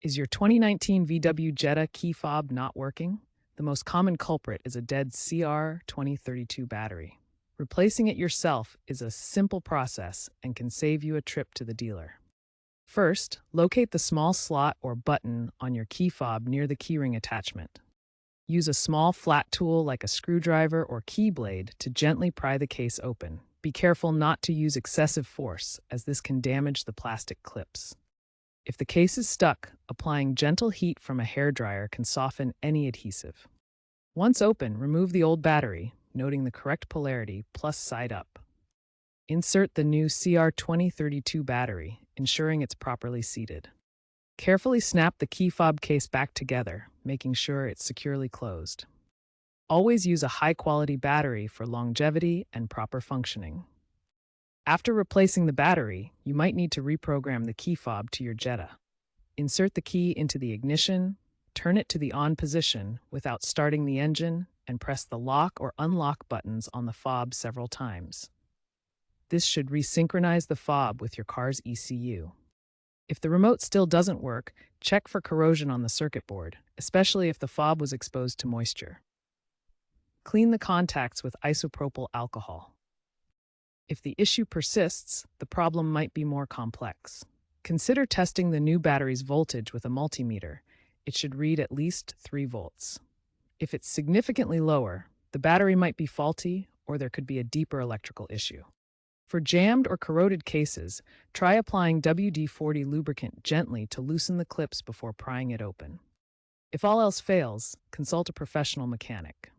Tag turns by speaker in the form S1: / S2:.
S1: Is your 2019 VW Jetta key fob not working? The most common culprit is a dead CR2032 battery. Replacing it yourself is a simple process and can save you a trip to the dealer. First, locate the small slot or button on your key fob near the keyring attachment. Use a small flat tool like a screwdriver or key blade to gently pry the case open. Be careful not to use excessive force, as this can damage the plastic clips. If the case is stuck, applying gentle heat from a hairdryer can soften any adhesive. Once open, remove the old battery, noting the correct polarity plus side up. Insert the new CR2032 battery, ensuring it's properly seated. Carefully snap the key fob case back together, making sure it's securely closed. Always use a high-quality battery for longevity and proper functioning. After replacing the battery, you might need to reprogram the key fob to your Jetta. Insert the key into the ignition, turn it to the on position without starting the engine, and press the lock or unlock buttons on the fob several times. This should resynchronize the fob with your car's ECU. If the remote still doesn't work, check for corrosion on the circuit board, especially if the fob was exposed to moisture. Clean the contacts with isopropyl alcohol. If the issue persists, the problem might be more complex. Consider testing the new battery's voltage with a multimeter. It should read at least 3 volts. If it's significantly lower, the battery might be faulty or there could be a deeper electrical issue. For jammed or corroded cases, try applying WD-40 lubricant gently to loosen the clips before prying it open. If all else fails, consult a professional mechanic.